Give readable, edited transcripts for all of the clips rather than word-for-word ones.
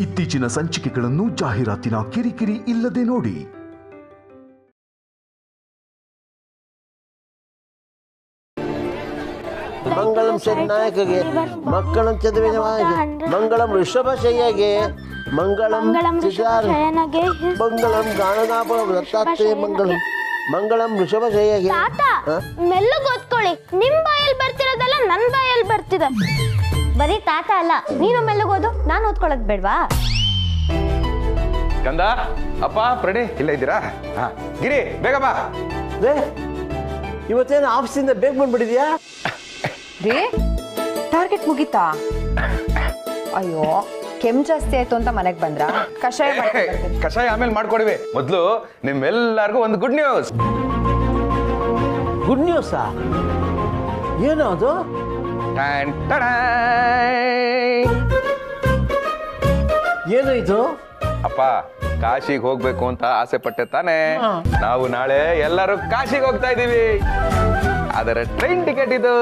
ಇತ್ತೀಚಿನ ಸಂಚಿಕೆಗಳನ್ನು ಜಾಹೀರಾತಿನ ಕಿರಿಕಿರಿ ಇಲ್ಲದೆ ನೋಡಿ. ಮಂಗಳಂ ಸನ್ನಾಯಕಗೆ, ಮಕ್ಕಳಂ ಚದುವಿನವಾಗಿ, ಮಂಗಳಂ ವೃಷಭಶಯ್ಯಗೆ, ಮಂಗಳಂ ಶಯನಗೆ, ಮಂಗಳಂ ಗಾಣನಾಭ ದತ್ತಾತ್ರೇಯ ಮಂಗಳಂ, ಮಂಗಳಂ ವೃಷಭಶಯ್ಯಗೆ. ಮೆಲ್ಲಗೆ ಓದ್ಕೊಳ್ಳಿ, ನಿಮ್ ಬಾಯಲ್ಲಿ ಬರ್ತಿರೋದಲ್ಲ ನನ್ ಬಾಯಲ್ಲಿ ಬರ್ತಿದೆ. ಬರೀ ತಾತ ಅಲ್ಲ, ನೀನು ಮೆಲ್ಲಗೋದು, ನಾನು ಓದ್ಕೊಳ್ಳೋದು ಬೇಡ್ವಾ? ಕಂದ ಅಪ್ಪ ಪ್ರಡಿ ಇಲ್ಲ ಇದ್ದೀರಾ? ಗಿರಿ ಬೇಗ ಬಾ. ಇವತ್ತೇನು ಆಫೀಸಿಂದ ಬೇಗ ಬಂದ್ಬಿಟ್ಟಿದ್ಯಾ? ಟಾರ್ಗೆಟ್ ಮುಗೀತಾ? ಅಯ್ಯೋ ಕೆಮ್ಮು ಜಾಸ್ತಿ ಆಯ್ತು ಅಂತ ಮನೆಗೆ ಬಂದ್ರ? ಕಷಾಯ ಆಮೇಲೆ ಮಾಡ್ಕೊಡಿವಿ, ಮೊದ್ಲು ನಿಮ್ಮೆಲ್ಲರಿಗೂ ಒಂದು ಗುಡ್ ನ್ಯೂಸ್. ಗುಡ್ ನ್ಯೂಸಾ? ಏನು ಅದು? ಏನು ಇದು? ಅಪ್ಪ ಕಾಶಿಗೆ ಹೋಗ್ಬೇಕು ಅಂತ ಆಸೆ ಪಟ್ಟೆ ತಾನೆ. ನಾವು ನಾಳೆ ಎಲ್ಲರೂ ಕಾಶಿಗೆ ಹೋಗ್ತಾ ಇದೀವಿ. ಅದರ ಟ್ರೈನ್ ಟಿಕೆಟ್ ಇದು.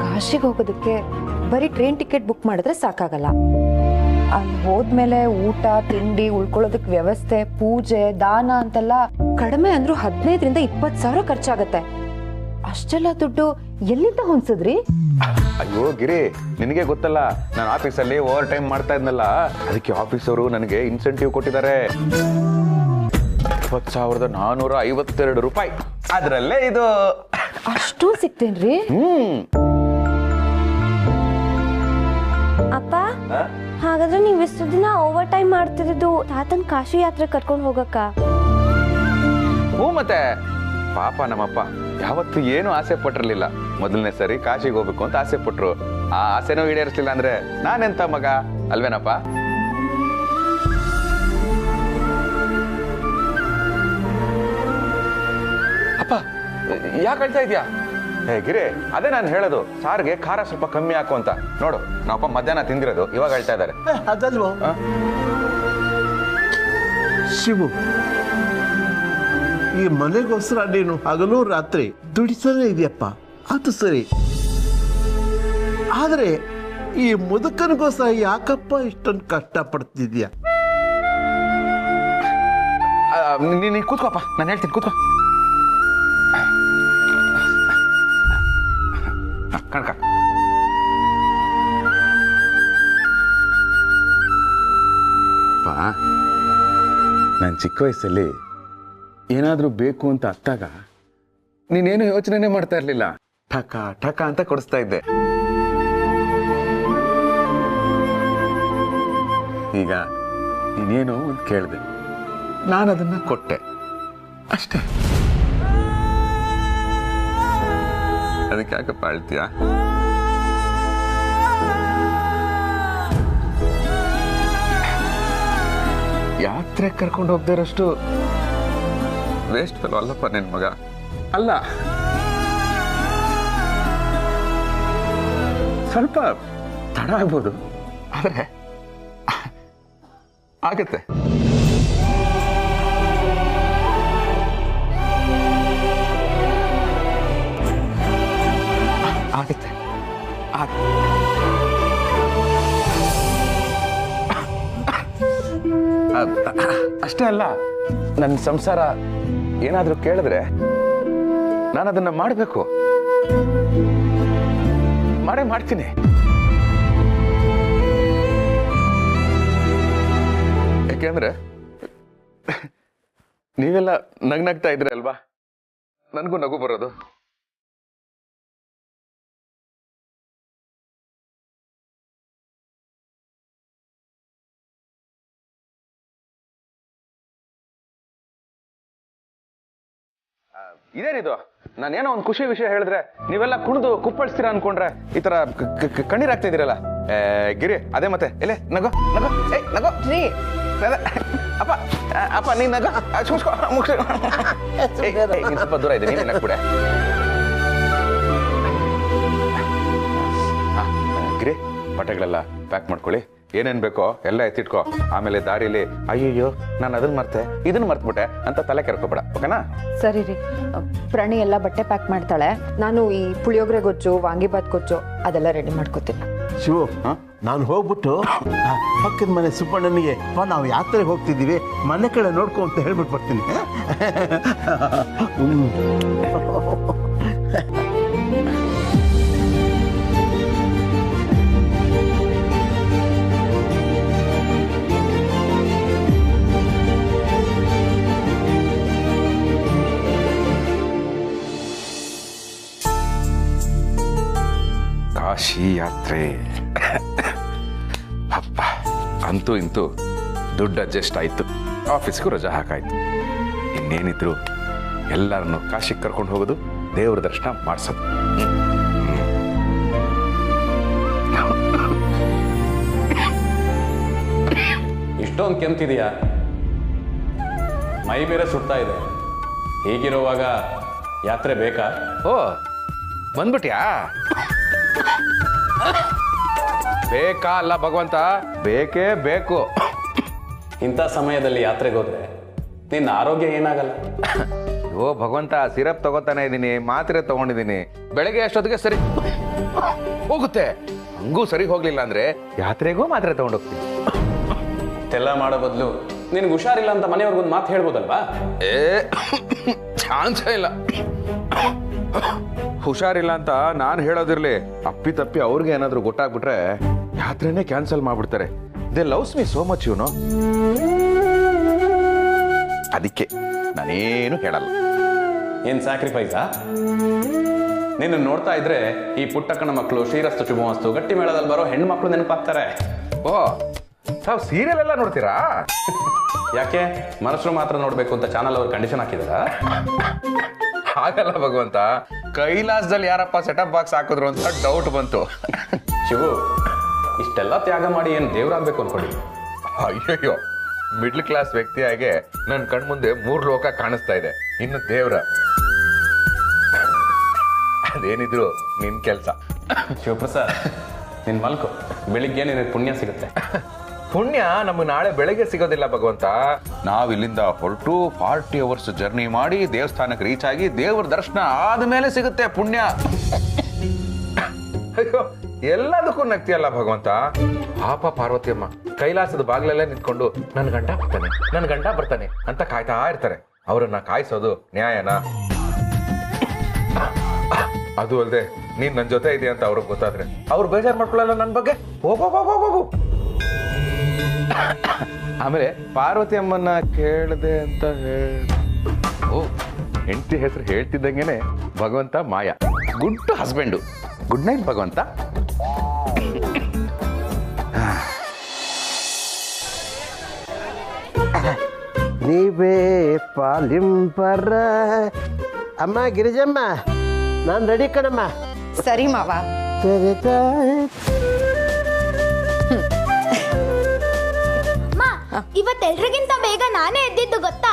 ಕಾಶಿಗೆ ಹೋಗೋದಕ್ಕೆ ಬರೀ ಟ್ರೈನ್ ಟಿಕೆಟ್ ಬುಕ್ ಮಾಡಿದ್ರೆ ಸಾಕಾಗಲ್ಲ. ಅಲ್ಲಿ ಹೋದ್ಮೇಲೆ ಊಟ ತಿಂಡಿ ಉಳ್ಕೊಳ್ಳೋದಕ್ಕೆ ವ್ಯವಸ್ಥೆ, ಪೂಜೆ, ದಾನ ಅಂತೆಲ್ಲ ಕಡಿಮೆ ಅಂದ್ರೂ 15,000 to 20,000 ಖರ್ಚಾಗತ್ತೆ. ಅಷ್ಟೆಲ್ಲ ದುಡ್ಡು ಎಲ್ಲಿಂದ ಹೊಂದ್ಸಿದ್ರಿ? ಅಯ್ಯೋ ಗಿರಿ, ನಿನಗೆ ಗೊತ್ತಲ್ಲ, ನಾನು ಆಫೀಸಲ್ಲಿ ಓವರ್ ಟೈಮ್ ಮಾಡ್ತಾ ಇದ್ನಲ್ಲ, ಅದಕ್ಕೆ ಆಫೀಸ್ ಅವರು ನನಗೆ ಇನ್ಸೆಂಟಿವ್ ಕೊಟ್ಟಿದ್ದಾರೆ. 20,452 ರೂಪಾಯಿ. ಅದರಲ್ಲೇ ಇದು. ಅಷ್ಟು ಸಿಗ್ತೇನ್ರಿ? ಅಪ್ಪ, ಹಾಗಾದ್ರೆ ನೀವು ಇಷ್ಟು ದಿನ ಓವರ್ ಟೈಮ್ ಮಾಡ್ತಿದ್ದು ತಾತನ್ ಕಾಶಿ ಯಾತ್ರೆ ಕರ್ಕೊಂಡು ಹೋಗಕ್ಕ? ಹ್ಞೂ ಮತ್ತೆ ಪಾಪ ನಮ್ಮಪ್ಪ ಯಾವತ್ತು ಏನು ಆಸೆ ಪಟ್ಟಿರ್ಲಿಲ್ಲ. ಮೊದಲನೇ ಸರಿ ಕಾಶಿಗೆ ಹೋಗ್ಬೇಕು ಅಂತ ಆಸೆ ಪಟ್ರು. ಆ ಆಸೆನೂ ಈಡೇರಿಸಲಿಲ್ಲ ಅಂದ್ರೆ ನಾನೆಂತ ಮಗ ಅಲ್ವೇನಪ್ಪ? ಅಪ್ಪ ಯಾಕೆ ಹೇಳ್ತಾ ಇದ್ಯಾ? ಗಿರಿ, ಅದೇ ನಾನು ಹೇಳೋದು, ಸಾರಿಗೆ ಖಾರ ಸ್ವಲ್ಪ ಕಮ್ಮಿ ಹಾಕು ಅಂತ. ನೋಡು, ನಾವಪ್ಪ ಮಧ್ಯಾಹ್ನ ತಿಂದಿರೋದು, ಇವಾಗ ಹೇಳ್ತಾ ಇದ್ದಾರೆ. ಅದಲ್ವೋ ಶಿವು, ಈ ಮನೆಗೋಸ್ಕರ ನೀನು ಹಗಲು ರಾತ್ರಿ ದುಡಿತಾನೆ ಇದೆಯಪ್ಪ, ಅದು ಸರಿ. ಆದ್ರೆ ಈ ಮುದುಕನಿಗೋಸ್ಕರ ಯಾಕಪ್ಪ ಇಷ್ಟೊಂದು ಕಷ್ಟ ಪಡ್ತಿದ್ಯಾ? ನೀನು ಕೂತ್ಕೋಪ್ಪ, ನಾನು ಹೇಳ್ತೀನಿ, ಕೂತ್ಕೋ. ಕಣಕ ನಾನು ಚಿಕ್ಕ ವಯಸ್ಸಲ್ಲಿ ಏನಾದ್ರೂ ಬೇಕು ಅಂತ ಅತ್ತಾಗ ನೀನೇನು ಯೋಚನೆ ಮಾಡ್ತಾ ಇರ್ಲಿಲ್ಲ, ಠಕ ಠಕ ಅಂತ ಕೊಡಿಸ್ತಾ ಇದ್ದೆ. ಈಗ ನೀನೇನೋ ಒಂದು ಕೇಳಿದೆ, ನಾನು ಅದನ್ನ ಕೊಟ್ಟೆ ಅಷ್ಟೇ. ಅದಕ್ಕೆ ಯಾಕಪ್ಪ ಅಳ್ತೀಯ? ಯಾತ್ರೆ ಕರ್ಕೊಂಡು ಹೋಗದೆ ಇರೋಷ್ಟು ವೇಸ್ಟ್ ಫೆಲೋ ಅಲ್ಲಪ್ಪ ನಿನ್ ಮಗ. ಅಲ್ಲ, ಸ್ವಲ್ಪ ತಡ ಆಗ್ಬೋದು, ಆದ್ರೆ ಆಗತ್ತೆ. ಆಗುತ್ತೆ. ಅಷ್ಟೇ ಅಲ್ಲ, ನನ್ನ ಸಂಸಾರ ಏನಾದ್ರೂ ಕೇಳಿದ್ರೆ ನಾನು ಅದನ್ನ ಮಾಡಬೇಕು, ಮಾಡೇ ಮಾಡ್ತೀನಿ. ಯಾಕೆಂದ್ರೆ ನೀವೆಲ್ಲ ನಗ್ನಗ್ತಾ ಇದ್ರೆ ಅಲ್ವಾ ನನಗೂ ನಗು ಬರೋದು. ಇದೇನಿದು, ನಾನೇನೋ ಒಂದು ಖುಷಿ ವಿಷಯ ಹೇಳಿದ್ರೆ ನೀವೆಲ್ಲ ಕುಣಿದು ಕುಪ್ಪಳಿಸ್ತೀರಾ ಅನ್ಕೊಂಡ್ರೆ ಈ ತರ ಕಣ್ಣೀರಾಗ್ತಾ ಇದೀರಲ್ಲ. ಗಿರಿ, ಅದೇ ಮತ್ತೆ ಎಲ್ಲೇ ನಗೋ ನಗೋ ನಗೋ ರೀ. ಅಪ್ಪ ಅಪ್ಪ ನೀನ್ ನಗೋ, ಸ್ವಲ್ಪ ದೂರ ಇದೆ, ನೀನೇ ನಗ್ಬಿಡೆ. ಗಿರಿ, ಬಟ್ಟೆಗಳೆಲ್ಲ ಪ್ಯಾಕ್ ಮಾಡ್ಕೊಳ್ಳಿ, ಏನೇನ್ ಬೇಕೋ ಎಲ್ಲ ಎತ್ತಿಟ್ಕೋ. ಆಮೇಲೆ ದಾರಿಲಿ ಅಯ್ಯಯ್ಯೋ ನಾನು ಅದನ್ನ ಮರ್ತೆ ಇದನ್ನ ಮರ್ತ್ಬಿಟ್ಟೆ ಅಂತ ತಲೆ ಕೆರ್ಕೋಬೇಡ, ಓಕೆನಾ? ಸರಿ ರೀ. ಪ್ರಾಣಿ ಎಲ್ಲ ಬಟ್ಟೆ ಪ್ಯಾಕ್ ಮಾಡ್ತಾಳೆ, ನಾನು ಈ ಪುಳಿಯೋಗರೆ ಗೊಜ್ಜು ವಾಂಗಿಬಾತ್ ಗೊಜ್ಜು ಅದೆಲ್ಲ ರೆಡಿ ಮಾಡ್ಕೋತೀನಿ. ಶಿವು, ನಾನು ಹೋಗ್ಬಿಟ್ಟು ಪಕ್ಕದ ಮನೆ ಸುಬ್ಬಣ್ಣನಿಗೆ ನಾವು ಯಾತ್ರೆಗೆ ಹೋಗ್ತಿದ್ದೀವಿ, ಮನೆ ಕಡೆ ನೋಡ್ಕೊ ಅಂತ ಹೇಳ್ಬಿಟ್ಟು ಬರ್ತೀನಿ. ಕಾಶಿ ಯಾತ್ರೆ ಅಪ್ಪ, ಅಂತೂ ಇಂತೂ ದುಡ್ಡು ಅಡ್ಜಸ್ಟ್ ಆಯ್ತು, ಆಫೀಸ್ಗೂ ರಜಾ ಹಾಕಾಯ್ತು. ಇನ್ನೇನಿದ್ರು ಎಲ್ಲರನ್ನು ಕಾಶಿಗೆ ಕರ್ಕೊಂಡು ಹೋಗೋದು, ದೇವ್ರ ದರ್ಶನ ಮಾಡಿಸೋದು. ಇಷ್ಟೊಂದು ಕೆಂತಿದೆಯಾ? ಮೈ ಬೇರೆ ಸುಡ್ತಾ ಇದೆ. ಹೀಗಿರುವಾಗ ಯಾತ್ರೆ ಬೇಕಾ? ಓ ಬಂದ್ಬಿಟ್ಯಾ? ಬೇಕಾ ಅಲ್ಲ ಭಗವಂತ, ಬೇಕೇ ಬೇಕು. ಇಂಥ ಸಮಯದಲ್ಲಿ ಯಾತ್ರೆಗೆ ಹೋದ್ರೆ ನಿನ್ನ ಆರೋಗ್ಯ ಏನಾಗಲ್ಲ. ಓ ಭಗವಂತ, ಸಿರಪ್ ತಗೋತಾನೆ ಇದ್ದೀನಿ, ಮಾತ್ರೆ ತಗೊಂಡಿದ್ದೀನಿ, ಬೆಳಗ್ಗೆ ಅಷ್ಟೊತ್ತಿಗೆ ಸರಿ ಹೋಗುತ್ತೆ. ಹಂಗೂ ಸರಿ ಹೋಗ್ಲಿಲ್ಲ ಅಂದ್ರೆ ಯಾತ್ರೆಗೂ ಮಾತ್ರೆ ತಗೊಂಡೋಗ್ತೀನಿ. ಇಷ್ಟೆಲ್ಲ ಮಾಡೋ ಬದಲು ನಿನ್ಗೆ ಹುಷಾರಿಲ್ಲ ಅಂತ ಮನೆಯವ್ರಿಗೊಂದು ಮಾತು ಹೇಳ್ಬೋದಲ್ವಾ? ಚಾನ್ಸೇ ಇಲ್ಲ. ಹುಷಾರಿಲ್ಲ ಅಂತ ನಾನು ಹೇಳೋದಿರ್ಲಿ, ಅಪ್ಪಿ ತಪ್ಪಿ ಅವ್ರಿಗೆ ಏನಾದ್ರು ಗೊತ್ತಾಗ್ಬಿಟ್ರೆ ಯಾತ್ರೆನೇ ಕ್ಯಾನ್ಸಲ್ ಮಾಡ್ಬಿಡ್ತಾರೆ. They loves me so much, YONO. ಅದಕ್ಕೆ ನಾನೇನು ಹೇಳಲ್ಲ. ಏನ್ ಸ್ಯಾಕ್ರಿಫೈಸಾ? ನಿನ್ನ ನೋಡ್ತಾ ಇದ್ರೆ ಈ ಪುಟ್ಟಕ್ಕನ ಮಕ್ಕಳು ಶ್ರೀರಸ್ತು ಶುಭಮಸ್ತು ಗಟ್ಟಿ ಮೇಳದಲ್ಲಿ ಬರೋ ಹೆಣ್ಣು ಮಕ್ಕಳು ನೆನಪಾಗ್ತಾರೆ. ಓ, ತಾವು ಸೀರಿಯಲ್ ಎಲ್ಲ ನೋಡ್ತೀರಾ? ಯಾಕೆ ಮನುಷ್ಯರು ಮಾತ್ರ ನೋಡ್ಬೇಕು ಅಂತ ಚಾನಲ್ ಅವ್ರು ಕಂಡೀಷನ್ ಹಾಕಿದಾರ? ಹಾಗಲ್ಲ ಭಗವಂತ, ಕೈಲಾಸದಲ್ಲಿ ಯಾರಪ್ಪ ಸೆಟಪ್ ಬಾಕ್ಸ್ ಹಾಕಿದ್ರು ಅಂತ ಡೌಟ್ ಬಂತು. ಶಿವು, ಇಷ್ಟೆಲ್ಲ ತ್ಯಾಗ ಮಾಡಿ ಏನ್ ದೇವ್ರಾಗ್ಬೇಕು ಅನ್ಕೊಳ್ಳಿ. ಅಯ್ಯಯ್ಯೋ, ಮಿಡ್ಲ್ ಕ್ಲಾಸ್ ವ್ಯಕ್ತಿಯಾಗೆ ನನ್ನ ಕಣ್ಮುಂದೆ 3 ಲೋಕ ಕಾಣಿಸ್ತಾ ಇದೆ, ಇನ್ನು ದೇವ್ರ. ಅದೇನಿದ್ರು ನಿನ್ ಕೆಲ್ಸ. ಶಿವಪ್ರಸಾದ್, ನಿನ್ ಮಲ್ಕು, ಬೆಳಿಗ್ಗೆ ನಿನಗೆ ಪುಣ್ಯ ಸಿಗುತ್ತೆ. ಪುಣ್ಯ ನಮ್ಗೆ ನಾಳೆ ಬೆಳಗ್ಗೆ ಸಿಗೋದಿಲ್ಲ ಭಗವಂತ. ನಾವ್ ಇಲ್ಲಿಂದ ಹೊರಟು 40 ಅವರ್ಸ್ ಜರ್ನಿ ಮಾಡಿ ದೇವಸ್ಥಾನಕ್ಕೆ ರೀಚ್ ಆಗಿ ದೇವ್ರ ದರ್ಶನ ಆದ್ಮೇಲೆ ಸಿಗುತ್ತೆ ಪುಣ್ಯ. ಅಯ್ಯೋ, ಎಲ್ಲದಕ್ಕೂ ನಗ್ತಿಯಲ್ಲ ಭಗವಂತ. ಪಾಪ ಪಾರ್ವತಿಯಮ್ಮ ಕೈಲಾಸದ ಬಾಗ್ಲಲ್ಲೇ ನಿಂತ್ಕೊಂಡು ನನ್ ಗಂಡ ಬರ್ತಾನೆ ಅಂತ ಕಾಯ್ತಾ ಇರ್ತಾರೆ. ಅವ್ರನ್ನ ಕಾಯಿಸೋದು ನ್ಯಾಯನಾ? ಅದು ಅಲ್ಲದೆ ನೀನ್ ನನ್ ಜೊತೆ ಇದೆಯಾ ಅಂತ ಅವ್ರಿಗೆ ಗೊತ್ತಾದ್ರೆ ಅವ್ರು ಬೇಜಾರ್ ಮಾಡ್ಕೊಳ್ಳಲ್ಲ ನನ್ ಬಗ್ಗೆ. ಹೋಗು. ಆಮೇಲೆ ಪಾರ್ವತಿ ಅಮ್ಮನ್ನ ಕೇಳದೆ ಅಂತ ಓ, ಹೆಂಡತಿ ಹೆಸರು ಹೇಳ್ತಿದ್ದಂಗೆನೆ ಭಗವಂತ ಮಾಯ. Good husband. ಗುಡ್ ನೈಟ್ ಭಗವಂತ. ನೀವೇ ಪಾಲಿಂಪರ. ಅಮ್ಮ ಗಿರಿಜಮ್ಮ, ನಾನು ರೆಡಿ ಕಣಮ್ಮ. ಸರಿ ಮಾವ. ಇವತ್ತೆಲ್ರಿಗಿಂತ ಬೇಗ ನಾನೇ ಎದ್ದಿದ್ದು ಗೊತ್ತಾ?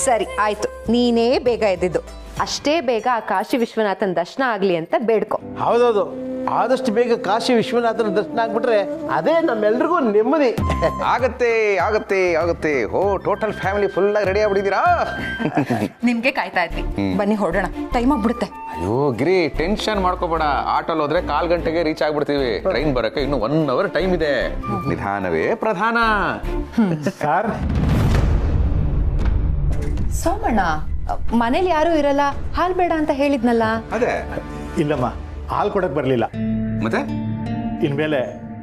ಸರಿ ಆಯ್ತು, ನೀನೇ ಬೇಗ ಎದ್ದಿದ್ದು. ಅಷ್ಟೇ ಬೇಗ ಆ ಕಾಶಿ ವಿಶ್ವನಾಥನ್ ದರ್ಶನ ಆಗ್ಲಿ ಅಂತ ಬೇಡ್ಕೊ. ಹೌದೌದು, ಆದಷ್ಟು ಬೇಗ ಕಾಶಿ ವಿಶ್ವನಾಥನ ದರ್ಶನ ಆಗ್ಬಿಟ್ರೆ ಅದೇ ನಮ್ಮೆಲ್ರಿಗೂ ನೆಮ್ಮದಿ. ಆಗತ್ತೆ. ಓ, ಟೋಟಲ್ ಫ್ಯಾಮಿಲಿ ಫುಲ್ ಆಗಿ ರೆಡಿ ಆಗ್ಬಿಟ್ಟಿದ್ದೀರಾ? ನಿಮ್ಗೆ ಕಾಯ್ತಾ ಇದ್ವಿ, ಬನ್ನಿ ಹೊರಡೋಣ, ಟೈಮ್ ಆಗ್ಬಿಡುತ್ತೆ. ಅಯ್ಯೋ ಗಿರಿ, ಟೆನ್ಷನ್ ಮಾಡ್ಕೋಬೇಡ. ಆಟೋಲ್ ಹೋದ್ರೆ 1/4 ಗಂಟೆಗೆ ರೀಚ್ ಆಗ್ಬಿಡ್ತೀವಿ. ಟ್ರೈನ್ ಬರಕ್ಕೆ ಇನ್ನು 1 ಅವರ್ ಟೈಮ್ ಇದೆ. ನಿಧಾನವೇ ಪ್ರಧಾನ. ಸರ್, ಸೋಮಣ್ಣ ಮನೇಲಿ ಯಾರು ಇರಲ್ಲ, ಹಾಲ್ ಬೇಡ ಅಂತ ಹೇಳಿದ್ನಲ್ಲ. ಅದೇ ಇಲ್ಲಮ್ಮ, ಹಾಲು ಕೊಡಕ್ ಬರಲಿಲ್ಲ. ಮತ್ತೆ ಇನ್ಮೇಲೆ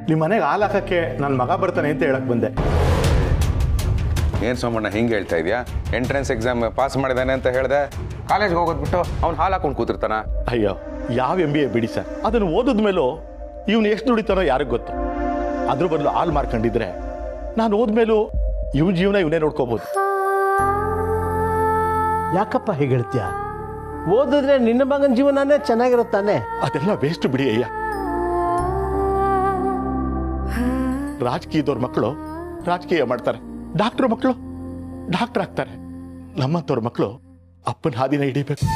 ನಿಮ್ಮ ಮನೆಗೆ ಹಾಲು ಹಾಕಕ್ಕೆ ನನ್ನ ಮಗ ಬರ್ತಾನೆ ಅಂತ ಹೇಳಕ್ ಬಂದೆ. ಏನ್ ಸೋಮಣ್ಣ ಹಿಂಗೆ ಹೇಳ್ತಾ ಇದೆಯಾ? ಎಂಟ್ರೆನ್ಸ್ ಎಕ್ಸಾಮ್ ಪಾಸ್ ಮಾಡಿದಾನೆ ಅಂತ ಹೇಳ್ದೆ, ಕಾಲೇಜ್ಗೆ ಹೋಗೋದ್ಬಿಟ್ಟು ಅವ್ನು ಹಾಲು ಹಾಕೊಂಡು ಕೂತಿರ್ತಾನ? ಅಯ್ಯೋ, ಯಾವ MBA ಬಿಡಿ ಸರ್, ಅದನ್ನು ಓದಿದ ಮೇಲೂ ಇವನು ಎಷ್ಟು ದುಡಿತಾನೋ ಯಾರಿಗೆ ಗೊತ್ತು. ಅದ್ರ ಬದಲು ಹಾಲು ಮಾರ್ಕೊಂಡಿದ್ರೆ ನಾನು ಓದ್ಮೇಲೂ ಇವನ ಜೀವನ ಇವನೇ ನೋಡ್ಕೋಬಹುದು. ಯಾಕಪ್ಪ ಹೀಗೆ ಹೇಳ್ತೀಯ? ಓದಿದ್ರೆ ನಿನ್ನ ಮಗನ ಜೀವನನೇ ಚೆನ್ನಾಗಿರುತ್ತಾನೆ. ಅದೆಲ್ಲ ವೇಸ್ಟ್ ಬಿಡಿ ಅಯ್ಯ. ರಾಜಕೀಯದವ್ರ ಮಕ್ಕಳು ರಾಜಕೀಯ ಮಾಡ್ತಾರೆ, ಡಾಕ್ಟರ್ ಮಕ್ಕಳು ಡಾಕ್ಟರ್ ಆಗ್ತಾರೆ. ನಮ್ಮಂಥವ್ರ ಮಕ್ಕಳು ಅಪ್ಪನ ಹಾದಿನ ಹಿಡಿಬೇಕು.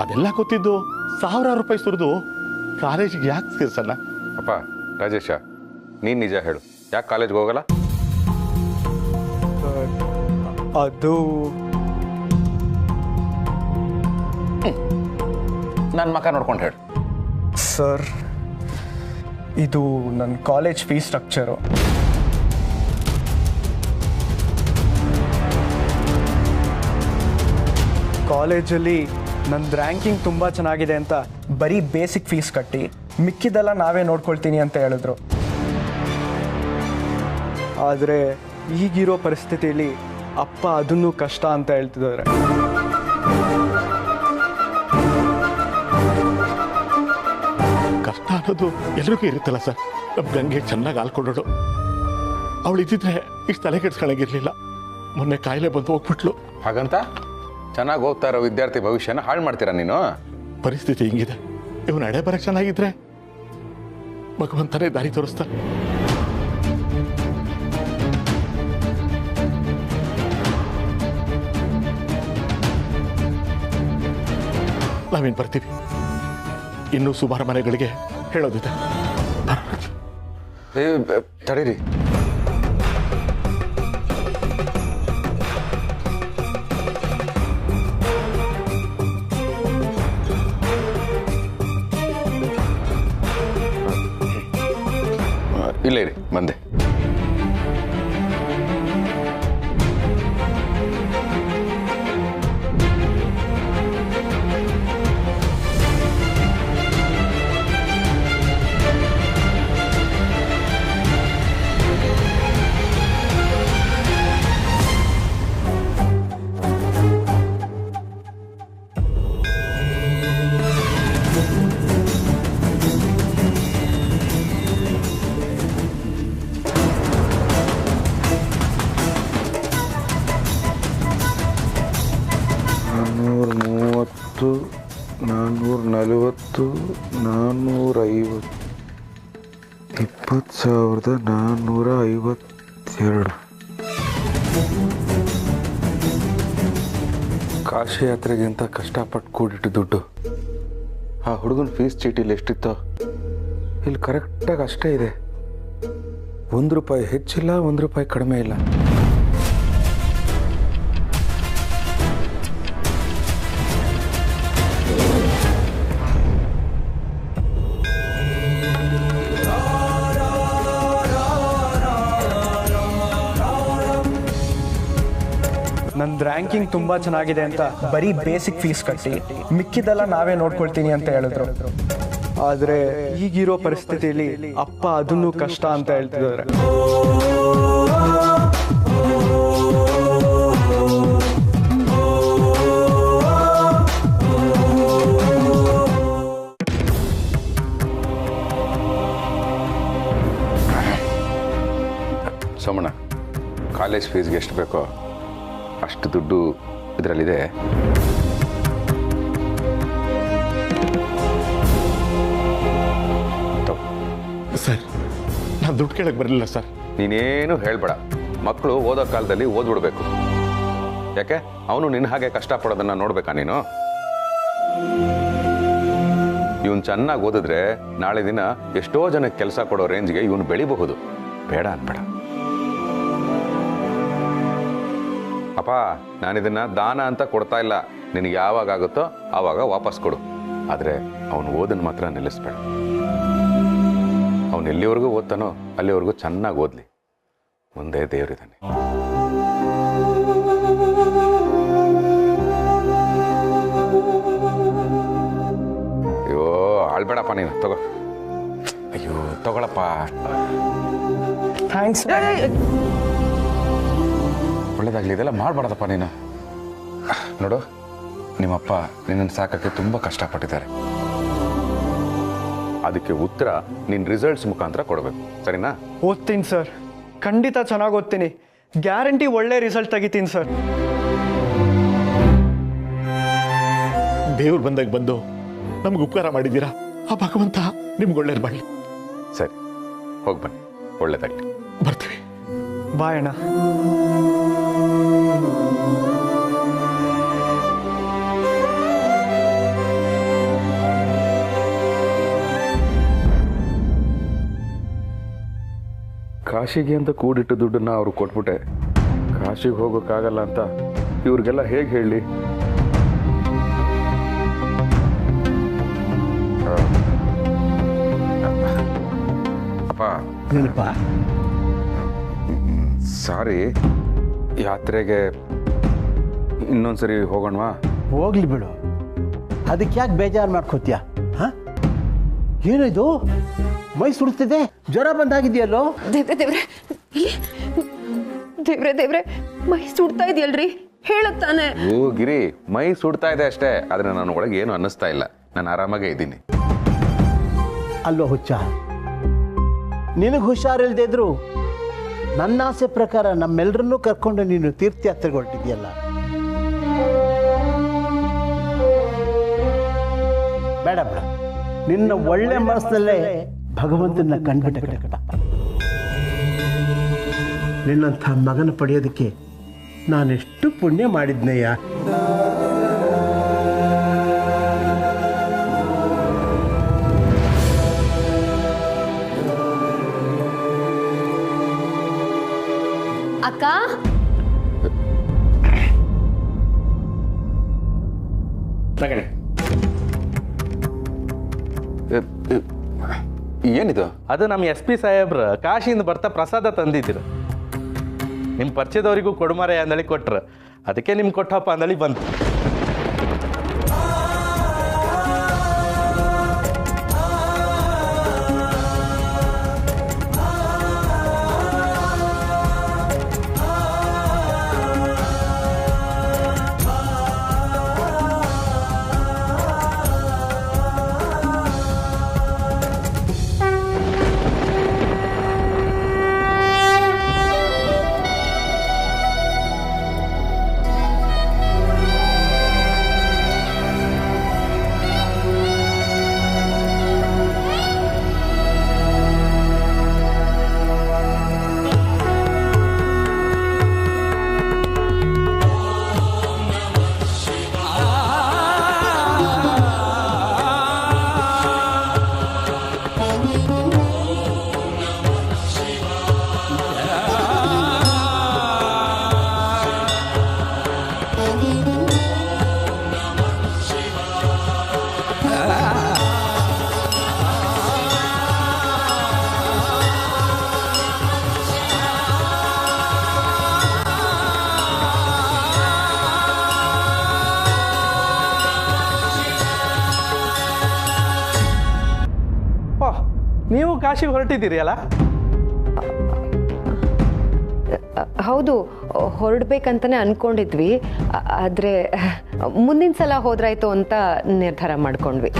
ಅದೆಲ್ಲ ಗೊತ್ತಿದ್ದು ಸಾವಿರಾರು ರೂಪಾಯಿ ಸುರಿದು ಕಾಲೇಜಿಗೆ ಯಾಕೆ ಸೇರ್ಸಲ್ಲ? ಅಪ್ಪ ರಾಜೇಶ, ನೀನು ನಿಜ ಹೇಳು, ಯಾಕೆ ಕಾಲೇಜ್ಗೆ ಹೋಗಲ್ಲ? ಅದು ನನ್ನ ಮಕ್ಕ ನೋಡ್ಕೊಂಡು ಹೇಳು. ಸರ್, ಇದು ನನ್ನ ಕಾಲೇಜ್ ಫೀಸ್ ಸ್ಟ್ರಕ್ಚರು. ಕಾಲೇಜಲ್ಲಿ ನನ್ನ ರ್ಯಾಂಕಿಂಗ್ ತುಂಬ ಚೆನ್ನಾಗಿದೆ ಅಂತ ಬರೀ ಬೇಸಿಕ್ ಫೀಸ್ ಕಟ್ಟಿ ಮಿಕ್ಕಿದೆಲ್ಲ ನಾವೇ ನೋಡ್ಕೊಳ್ತೀನಿ ಅಂತ ಹೇಳಿದ್ರು. ಆದರೆ ಈಗಿರೋ ಪರಿಸ್ಥಿತಿಯಲ್ಲಿ ಅಪ್ಪ ಅದನ್ನು ಕಷ್ಟ ಅಂತ ಹೇಳ್ತಿದ್ದಾರೆ. ಕಷ್ಟ ಅನ್ನೋದು ಎಲ್ರಿಗೂ ಇರುತ್ತಲ್ಲ ಸರ್. ನಮ್ಮ ಗಂಗೆ ಚೆನ್ನಾಗಿ ಹಾಲ್ಕೊಂಡೋಳು. ಅವಳು ಇದ್ದಿದ್ರೆ ಇಷ್ಟು ತಲೆ ಕೆಡ್ಸ್ಕೊಳಂಗಿರ್ಲಿಲ್ಲ. ಮೊನ್ನೆ ಕಾಯಿಲೆ ಬಂದು ಹೋಗ್ಬಿಟ್ಲು. ಹಾಗಂತ ಚೆನ್ನಾಗಿ ಓದ್ತಾ ಇರೋ ವಿದ್ಯಾರ್ಥಿ ಭವಿಷ್ಯನ ಹಾಳು ಮಾಡ್ತೀರಾ ನೀನು? ಪರಿಸ್ಥಿತಿ ಹಿಂಗಿದೆ. ಇವನು ಹಣೆ ಬರಕ್ಕೆ ಚೆನ್ನಾಗಿದ್ರೆ ಭಗವಂತನೇ ದಾರಿ ತೋರಿಸ್ತಾನೆ. ನಾವೇನು ಬರ್ತೀವಿ, ಇನ್ನೂ ಸುಮಾರು ಮನೆಗಳಿಗೆ ಹೇಳೋದಿದೆ. ತಡೀರಿ, ಇಲ್ಲೇ ರೀ, ಬಂದೆ. $430, $440, $450, $20,452. ಕಾಶಿ ಯಾತ್ರೆಗಿಂತ ಕಷ್ಟಪಟ್ಟು ಕೂಡಿಟ್ಟು ದುಡ್ಡು ಆ ಹುಡುಗನ ಫೀಸ್ ಚೀಟಿಲಿ ಎಷ್ಟಿತ್ತೋ ಇಲ್ಲಿ ಕರೆಕ್ಟಾಗಿ ಅಷ್ಟೇ ಇದೆ. $1 ಹೆಚ್ಚಿಲ್ಲ, $1 ಕಡಿಮೆ ಇಲ್ಲ. ನನ್ನ ರ್ಯಾಂಕಿಂಗ್ ತುಂಬ ಚೆನ್ನಾಗಿದೆ ಅಂತ ಬರೀ ಬೇಸಿಕ್ ಫೀಸ್ ಕಟ್ಟಿ ಮಿಕ್ಕಿದೆಲ್ಲ ನಾವೇ ನೋಡ್ಕೊಳ್ತೀನಿ ಅಂತ ಹೇಳಿದ್ರು. ಆದರೆ ಈಗಿರೋ ಪರಿಸ್ಥಿತಿಯಲ್ಲಿ ಅಪ್ಪ ಅದನ್ನು ಕಷ್ಟ ಅಂತ ಹೇಳ್ತಿದ್ದಾರೆ. ಸೋಮಣ್ಣ, ಕಾಲೇಜ್ ಫೀಸ್ಗೆ ಎಷ್ಟು ಬೇಕೋ ಅಷ್ಟು ದುಡ್ಡು ಇದರಲ್ಲಿದೆ. ಸರ್, ನಾನು ದುಡ್ಡು ಕೇಳಕ್ಕೆ ಬರಲಿಲ್ಲ ಸರ್. ನೀನೇನು ಹೇಳ್ಬೇಡ. ಮಕ್ಕಳು ಓದೋ ಕಾಲದಲ್ಲಿ ಓದ್ಬಿಡ್ಬೇಕು. ಯಾಕೆ ಅವನು ನಿನ್ನ ಹಾಗೆ ಕಷ್ಟಪಡೋದನ್ನ ನೋಡ್ಬೇಕಾ ನೀನು? ಇವನು ಚೆನ್ನಾಗಿ ಓದಿದ್ರೆ ನಾಳೆ ದಿನ ಎಷ್ಟೋ ಜನಕ್ಕೆ ಕೆಲಸ ಕೊಡೋ ರೇಂಜ್ಗೆ ಇವನು ಬೆಳಿಬಹುದು. ಬೇಡ ಅನ್ಬೇಡ. ಅಪ್ಪ, ನಾನಿದನ್ನ ದಾನ ಅಂತ ಕೊಡ್ತಾ ಇಲ್ಲ. ನಿನಗೆ ಯಾವಾಗ ಆಗುತ್ತೋ ಆವಾಗ ವಾಪಸ್ ಕೊಡು. ಆದರೆ ಅವನು ಓದನ್ನು ಮಾತ್ರ ನಿಲ್ಲಿಸ್ಬೇಡ. ಅವನು ಎಲ್ಲಿವರೆಗೂ ಓದ್ತಾನೋ ಅಲ್ಲಿವರೆಗೂ ಚೆನ್ನಾಗಿ ಓದಲಿ. ಮುಂದೆ ದೇವರಿದ್ದಾನೆ. ಅಯ್ಯೋ ಆಳ್ಬೇಡಪ್ಪ ನೀನು. ತಗೋ. ಅಯ್ಯೋ ತಗೊಳಪ್ಪ. ಥ್ಯಾಂಕ್ಸ್. ಒಳ್ಳೇದಾಗಲಿ. ಇದೆಲ್ಲ ಮಾಡಬಾರ್ದಪ್ಪ ನೀನು. ನೋಡು, ನಿಮ್ಮಪ್ಪ ನಿನ್ನನ್ನು ಸಾಕಕ್ಕೆ ತುಂಬ ಕಷ್ಟಪಟ್ಟಿದ್ದಾರೆ. ಅದಕ್ಕೆ ಉತ್ತರ ನಿನ್ನ ರಿಸಲ್ಟ್ಸ್ ಮುಖಾಂತರ ಕೊಡಬೇಕು. ಸರಿನಾ? ಓದ್ತೀನಿ ಸರ್, ಖಂಡಿತ ಚೆನ್ನಾಗಿ ಓದ್ತೀನಿ. ಗ್ಯಾರಂಟಿ ಒಳ್ಳೆ ರಿಸಲ್ಟ್ ತೆಗಿತೀನಿ ಸರ್. ದೇವ್ರು ಬಂದಾಗ ಬಂದು ನಮ್ಗೆ ಉಪಕಾರ ಮಾಡಿದ್ದೀರಾ. ಆ ಭಗವಂತ ನಿಮ್ಗೆ ಒಳ್ಳೇದು ಮಾಡಲಿ. ಸರಿ, ಹೋಗಿ ಬನ್ನಿ. ಒಳ್ಳೇದಾಗಲಿ. ಬರ್ತೀವಿ. ಬಾಯ್ ಅಣ್ಣ. ಕಾಶಿಗೆ ಅಂತ ಕೂಡಿಟ್ಟು ದುಡ್ಡನ್ನ ಅವ್ರು ಕೊಟ್ಬಿಟ್ಟೆ. ಕಾಶಿಗೆ ಹೋಗೋಕ್ಕಾಗಲ್ಲ ಅಂತ ಇವ್ರಿಗೆಲ್ಲ ಹೇಗೆ ಹೇಳಿ? ಅಪ್ಪ ಏನಪ್ಪ? ಸಾರಿ, ಯಾತ್ರೆಗೆ ಇನ್ನೊಂದ್ಸರಿ ಹೋಗೋಣವಾ? ಹೋಗ್ಲಿ ಬಿಡು, ಅದಕ್ಕೆ ಯಾಕೆ ಬೇಜಾರು ಮಾಡ್ಕೋತೀಯ? ಹಾಂ, ಏನಿದು ಮೈ ಸುಡ್ತಿದೆ, ಜ್ವರ ಬಂದಾಗಿದೆಯಲ್ಲೋ? ದೇವ್ರೆ ದೇವ್ರೆ ದೇವ್ರೆ ದೇವ್ರೆ ಮೈ ಸುಡ್ತಾ ಇದೆಯಲ್ರಿ, ಹೇಳುತ್ತಾನೆ. ಓ ಗಿರಿ, ಮೈ ಸುಡ್ತಾ ಇದೆ ಅಷ್ಟೇ, ಆದ್ರೆ ನನ್ನ ಒಳಗೆ ಏನು ಅನ್ನಿಸ್ತಾ ಇಲ್ಲ. ನಾನು ಆರಾಮಾಗೇ ಇದ್ದೀನಿ. ಅಲ್ಲೋ ಹುಚ್ಚ, ನಿನಗೆ ಹುಷಾರಿಲ್ಲದೆ ಇದ್ರು ನನ್ನ ಆಸೆ ಪ್ರಕಾರ ನಮ್ಮೆಲ್ಲರನ್ನೂ ಕರ್ಕೊಂಡು ನೀನು ತೀರ್ಥಯಾತ್ರೆಗೆ ಹೊರಟಿದ್ಯಲ್ಲ. ಬೇಡ ಬೇಡ, ನಿನ್ನ ಒಳ್ಳೆ ಮನಸ್ಸಿನಲ್ಲೇ ಭಗವಂತನ ಕಂಡ್ಬಿಟ್ಟೆ ಕಣಪ್ಪ. ನಿನ್ನಂಥ ಮಗನ ಪಡೆಯೋದಕ್ಕೆ ನಾನೆಷ್ಟು ಪುಣ್ಯ ಮಾಡಿದ್ನಯ್ಯ. ಅಕ್ಕ, ಏನಿದು? ಅದು ನಮ್ಮ SP ಸಾಹೇಬ್ರ ಕಾಶಿಯಿಂದ ಬರ್ತಾ ಪ್ರಸಾದ ತಂದಿದ್ದೀರ. ನಿಮ್ಮ ಪರಿಚಯದವರಿಗೂ ಕೊಡುಮಾರೆ ಅಂದಳಿ ಕೊಟ್ರು, ಅದಕ್ಕೆ ನಿಮ್ಗೆ ಕೊಟ್ಟಪ್ಪ ಅಂದಳಿ ಬಂತು. ನೀವು ಕಾಶಿಗೆ ಹೊರಟಿದ್ದೀರಿ ಅಲ್ಲ? ಹೌದು, ಹೊರಡ್ಬೇಕಂತಾನೆ ಅನ್ಕೊಂಡಿದ್ವಿ. ಆದರೆ ಮುಂದಿನ ಸಲ ಹೋದ್ರಾಯ್ತು ಅಂತ ನಿರ್ಧಾರ ಮಾಡ್ಕೊಂಡ್ವಿ.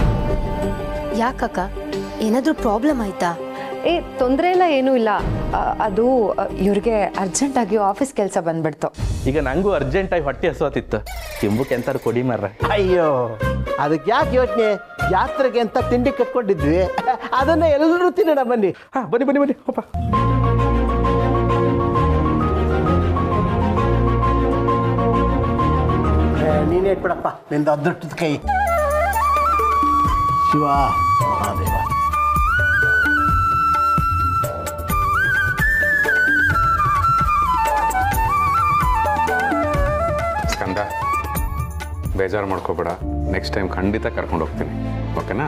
ಯಾಕಕ್ಕ, ಏನಾದರೂ ಪ್ರಾಬ್ಲಮ್ ಆಯ್ತಾ? ತೊಂದರೆ ಎಲ್ಲ ಏನೂ ಇಲ್ಲ. ಅದು ಇವ್ರಿಗೆ ಅರ್ಜೆಂಟಾಗಿ ಆಫೀಸ್ ಕೆಲಸ ಬಂದ್ಬಿಡ್ತು. ಈಗ ನಂಗೂ ಅರ್ಜೆಂಟಾಗಿ ಹೊಟ್ಟೆ ಹಸುತ್ತಿತ್ತು, ತಿಂಬಕ್ಕೆ ಎಂತಾರು ಕೊಡಿ ಮಾರ್ರೆ. ಅಯ್ಯೋ, ಅದಕ್ಕೆ ಯಾಕೆ ಯೋಚನೆ? ಯಾತ್ರೆಗೆ ಅಂತ ತಿಂಡಿ ಕಟ್ಕೊಂಡಿದ್ವಿ, ಅದನ್ನ ಎಲ್ಲರೂ ತಿನ್ನೋಣ ಬನ್ನಿ. ಹಾಂ, ಬನ್ನಿ ಬನ್ನಿ ಬನ್ನಿ ಅಪ್ಪ. ನೀನೇ ಇಟ್ಬಿಡಪ್ಪ, ನಿಂದ ಅದೃಷ್ಟದ ಕೈ. ಶಿವ ಮಹಾದೇವ. ಸ್ಕಂದ, ಬೇಜಾರು ಮಾಡ್ಕೋಬೇಡ, ನೆಕ್ಸ್ಟ್ ಟೈಮ್ ಖಂಡಿತ ಕರ್ಕೊಂಡು ಹೋಗ್ತೀನಿ, ಓಕೆನಾ?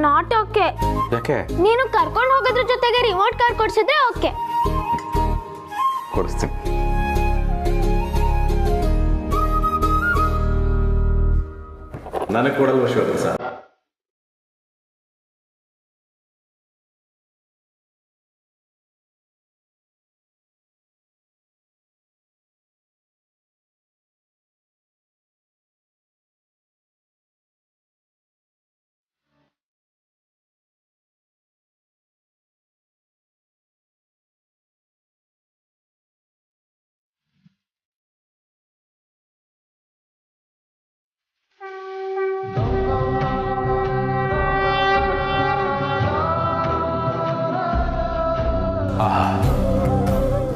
Not okay. ಯಾಕೆ? ನೀನು ಕರ್ಕೊಂಡು ಹೋಗೋದ್ರ ಜೊತೆಗೆ ರಿಮೋಟ್ ಕಾರ್ ಕೊಡ್ಸಿದ್ರೆ ಓಕೆ. ಕೊಡಿಸ್ತೀನಿ. ನನಗೆ ಕೊಡಲ್ವ ಶಿವಪ್ಪ ಸರ್?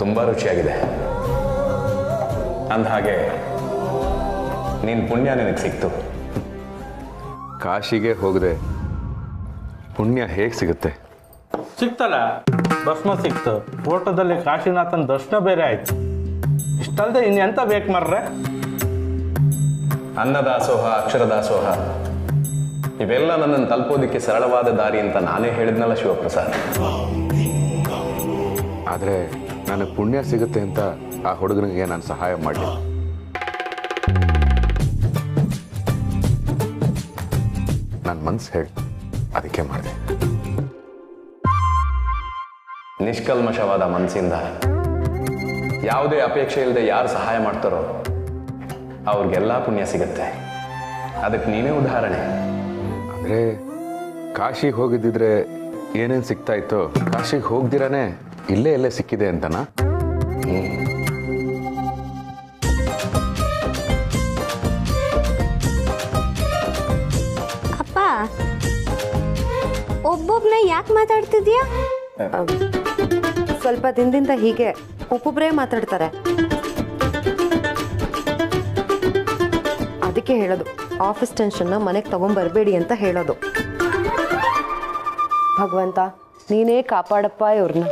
ತುಂಬ ರುಚಿಯಾಗಿದೆ. ಅಂದಹಾಗೆ ನಿನ್ನ ಪುಣ್ಯ ನಿನಗೆ ಸಿಕ್ತು. ಕಾಶಿಗೆ ಹೋಗದೆ ಪುಣ್ಯ ಹೇಗೆ ಸಿಗುತ್ತೆ? ಸಿಕ್ತಲ್ಲ, ಭಸ್ಮ ಸಿಕ್ತು, ಫೋಟೋದಲ್ಲಿ ಕಾಶಿನಾಥನ್ ದರ್ಶನ ಬೇರೆ ಆಯ್ತು. ಇಷ್ಟಲ್ದೆ ಇನ್ನೆಂತ ಬೇಕು ಮಾರ್ರೆ? ಅನ್ನದಾಸೋಹ, ಅಕ್ಷರದಾಸೋಹ ಇವೆಲ್ಲ ನನ್ನನ್ನು ತಲುಪೋದಕ್ಕೆ ಸರಳವಾದ ದಾರಿ ಅಂತ ನಾನೇ ಹೇಳಿದ್ನಲ್ಲ ಶಿವಪ್ರಸಾದ್. ಆದರೆ ನನಗೆ ಪುಣ್ಯ ಸಿಗುತ್ತೆ ಅಂತ ಆ ಹುಡುಗನಿಗೆ ನಾನು ಸಹಾಯ ಮಾಡಲಿಲ್ಲ. ನನ್ನ ಮನಸ್ಸು ಹೇಳಿ ಅದಕ್ಕೆ ಮಾಡಿದೆ. ನಿಷ್ಕಲ್ಮಶವಾದ ಮನಸ್ಸಿಂದ ಯಾವುದೇ ಅಪೇಕ್ಷೆ ಇಲ್ಲದೆ ಯಾರು ಸಹಾಯ ಮಾಡ್ತಾರೋ ಅವ್ರಿಗೆಲ್ಲ ಪುಣ್ಯ ಸಿಗುತ್ತೆ. ಅದಕ್ಕೆ ನೀನೇ ಉದಾಹರಣೆ. ಅಂದರೆ ಕಾಶಿಗೆ ಹೋಗಿದ್ದಿದ್ರೆ ಏನೇನು ಸಿಗ್ತಾ ಇತ್ತೋ ಕಾಶಿಗೆ ಹೋಗ್ದಿರಾನೆ ಇಲ್ಲೇ ಸಿಕ್ಕಿದೆ ಅಂತನಾ? ಅಪ್ಪ, ಒಬ್ಬೊಬ್ನ ಯಾಕೆ ಮಾತಾಡ್ತಿದ್ಯಾ? ಸ್ವಲ್ಪ ದಿನದಿಂದ ಹೀಗೆ ಒಬ್ಬೊಬ್ಬರೇ ಮಾತಾಡ್ತಾರೆ. ಅದಕ್ಕೆ ಹೇಳೋದು ಆಫೀಸ್ ಟೆನ್ಷನ್ನ ಮನೆಗೆ ತಗೊಂಡ್ಬರ್ಬೇಡಿ ಅಂತ ಹೇಳೋದು. ಭಗವಂತ ನೀನೇ ಕಾಪಾಡಪ್ಪ ಇವ್ರನ್ನ.